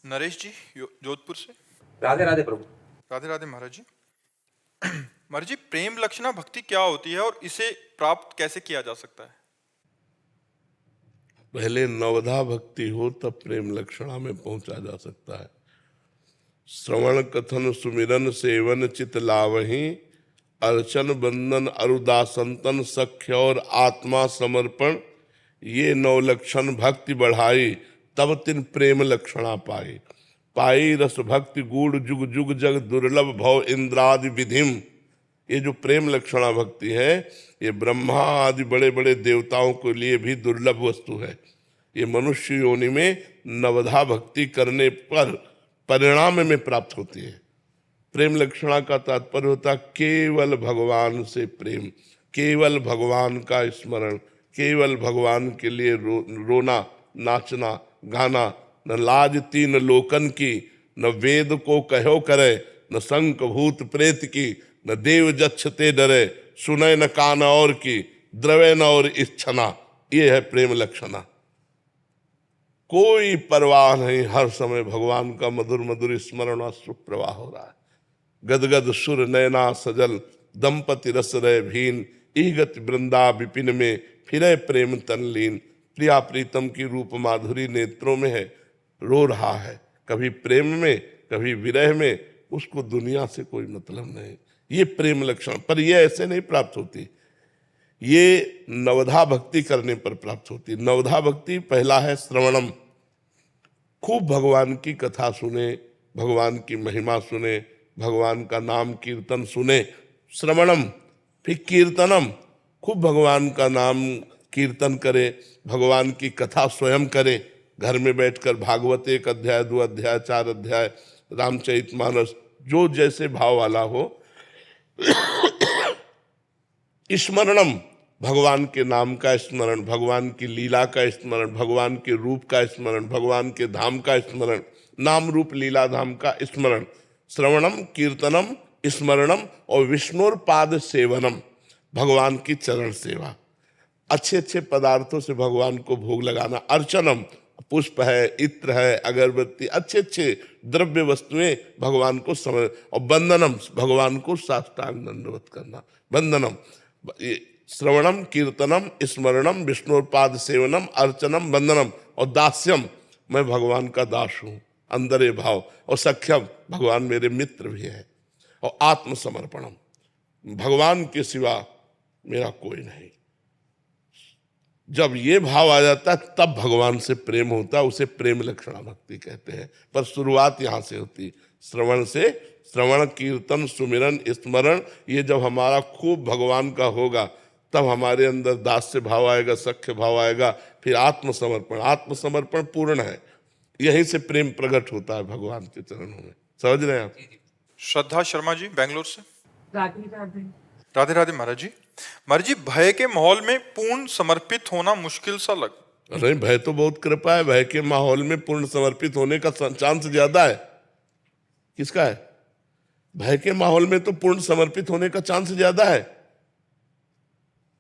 नरेश जी जोधपुर से। राधे राधे प्रभु। राधे राधे महाराज जी। महाराज जी, प्रेम लक्षणा भक्ति क्या होती है और इसे प्राप्त कैसे किया जा सकता है? पहले नवधा भक्ति हो तब प्रेम लक्षणा में पहुंचा जा सकता है। श्रवण कथन सुमिरन सेवन चित लावही, अर्चन बंदन अरुदासंतन सख्य और आत्मा समर्पण, ये नौ लक्षण भक्ति बढ़ाई, तब तिन प्रेम लक्षणा पाई। पाई रस भक्ति गूढ़ जुग जुग जग दुर्लभ भव इंद्रादि विधिम। ये जो प्रेम लक्षणा भक्ति है, ये ब्रह्मा आदि बड़े बड़े देवताओं के लिए भी दुर्लभ वस्तु है। ये मनुष्य योनि में नवधा भक्ति करने पर परिणाम में प्राप्त होती है। प्रेम लक्षणा का तात्पर्य होता केवल भगवान से प्रेम, केवल भगवान का स्मरण, केवल भगवान के लिए रोना नाचना गाना, न लाज तीन लोकन की, न वेद को कहो करे, न शंख भूत प्रेत की, न देव जच्छते डरे, सुने न कान और की, द्रवे न और इच्छना। ये है प्रेम लक्षणा। कोई परवाह नहीं, हर समय भगवान का मधुर मधुर स्मरण और सुप्रवाह हो रहा है। गदगद सुर नैना सजल, दंपति रस रहे भीन, ईगत वृंदा विपिन में, फिरे प्रेम तनलीन। प्रिया प्रीतम की रूप माधुरी नेत्रों में है, रो रहा है, कभी प्रेम में कभी विरह में, उसको दुनिया से कोई मतलब नहीं। ये प्रेम लक्षण, पर ये ऐसे नहीं प्राप्त होती, ये नवधा भक्ति करने पर प्राप्त होती। नवधा भक्ति पहला है श्रवणम, खूब भगवान की कथा सुने, भगवान की महिमा सुने, भगवान का नाम कीर्तन सुने, श्रवणम। फिर कीर्तनम, खूब भगवान का नाम कीर्तन करे, भगवान की कथा स्वयं करे, घर में बैठकर भागवत 1 अध्याय 2 अध्याय 4 अध्याय, रामचरितमानस, जो जैसे भाव वाला हो। स्मरणम, भगवान के नाम का स्मरण, भगवान की लीला का स्मरण, भगवान के रूप का स्मरण, भगवान के धाम का स्मरण, नाम रूप लीला धाम का स्मरण। श्रवणम, कीर्तनम, स्मरणम और विष्णुर पाद सेवनम, भगवान की चरण सेवा, अच्छे अच्छे पदार्थों से भगवान को भोग लगाना। अर्चनम, पुष्प है, इत्र है, अगरबत्ती, अच्छे अच्छे द्रव्य वस्तुएं भगवान को समझ। और बंदनम, भगवान को साष्टांग दंडवत करना। बंदनम, श्रवणम, कीर्तनम, स्मरणम, विष्णुपाद सेवनम, अर्चनम, बंदनम और दास्यम, मैं भगवान का दास हूं, अंदर ये भाव। और सख्यम, भगवान मेरे मित्र भी है। और आत्मसमर्पणम, भगवान के सिवा मेरा कोई नहीं। जब ये भाव आ जाता है तब भगवान से प्रेम होता है, उसे प्रेम लक्षणा भक्ति कहते हैं। पर शुरुआत यहाँ से होती, श्रवण से। श्रवण, कीर्तन, सुमिरन, स्मरण, ये जब हमारा खूब भगवान का होगा तब हमारे अंदर दास्य भाव आएगा, सख्य भाव आएगा। फिर आत्मसमर्पण, आत्मसमर्पण पूर्ण है, यहीं से प्रेम प्रकट होता है भगवान के चरणों में। समझ रहे हैं आप? श्रद्धा शर्मा जी बेंगलोर से। राधे राधे। राधे राधे महाराज जी। महाराज जी, भय के माहौल में पूर्ण समर्पित होना मुश्किल सा लग। अरे भय तो बहुत कृपा है, भय के माहौल में पूर्ण समर्पित होने का चांस ज्यादा है। किसका है? भय के माहौल में तो पूर्ण समर्पित होने का चांस ज्यादा है।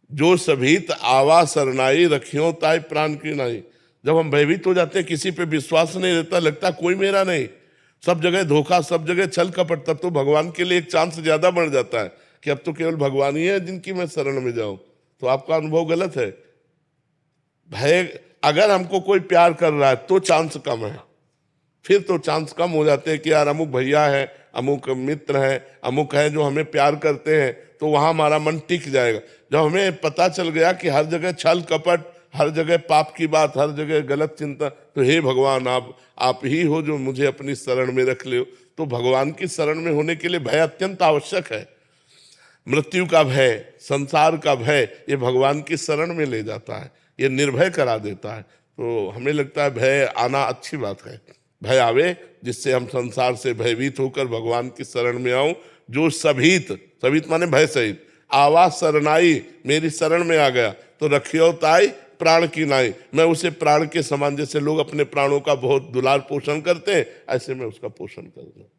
जो सभीत आवा सरनाई, रखियो ताई प्राण की नाई। जब हम भयभीत हो जाते हैं, किसी पे विश्वास नहीं रहता, लगता कोई मेरा नहीं, सब जगह धोखा, सब जगह छल कपट, तब तो भगवान के लिए एक चांस ज्यादा बढ़ जाता है कि अब तो केवल भगवान ही है जिनकी मैं शरण में जाऊं। तो आपका अनुभव गलत है। भय, अगर हमको कोई प्यार कर रहा है तो चांस कम है, फिर तो चांस कम हो जाते हैं कि यार अमुक भैया है, अमुक मित्र है, अमुक है जो हमें प्यार करते हैं, तो वहां हमारा मन टिक जाएगा। जब हमें पता चल गया कि हर जगह छल कपट, हर जगह पाप की बात, हर जगह गलत चिंता, तो हे भगवान आप ही हो जो मुझे अपनी शरण में रख ले। तो भगवान की शरण में होने के लिए भय अत्यंत आवश्यक है। मृत्यु का भय, संसार का भय, ये भगवान की शरण में ले जाता है, ये निर्भय करा देता है। तो हमें लगता है भय आना अच्छी बात है। भय आवे जिससे हम संसार से भयभीत होकर भगवान की शरण में आऊं। जो सभीत, सभीत माने भय सहित, आवा सरनाई, मेरी शरण में आ गया, तो रखियो ताई प्राण की नाई, मैं उसे प्राण के समान, जैसे लोग अपने प्राणों का बहुत दुलार पोषण करते हैं, ऐसे मैं उसका पोषण करूंगा।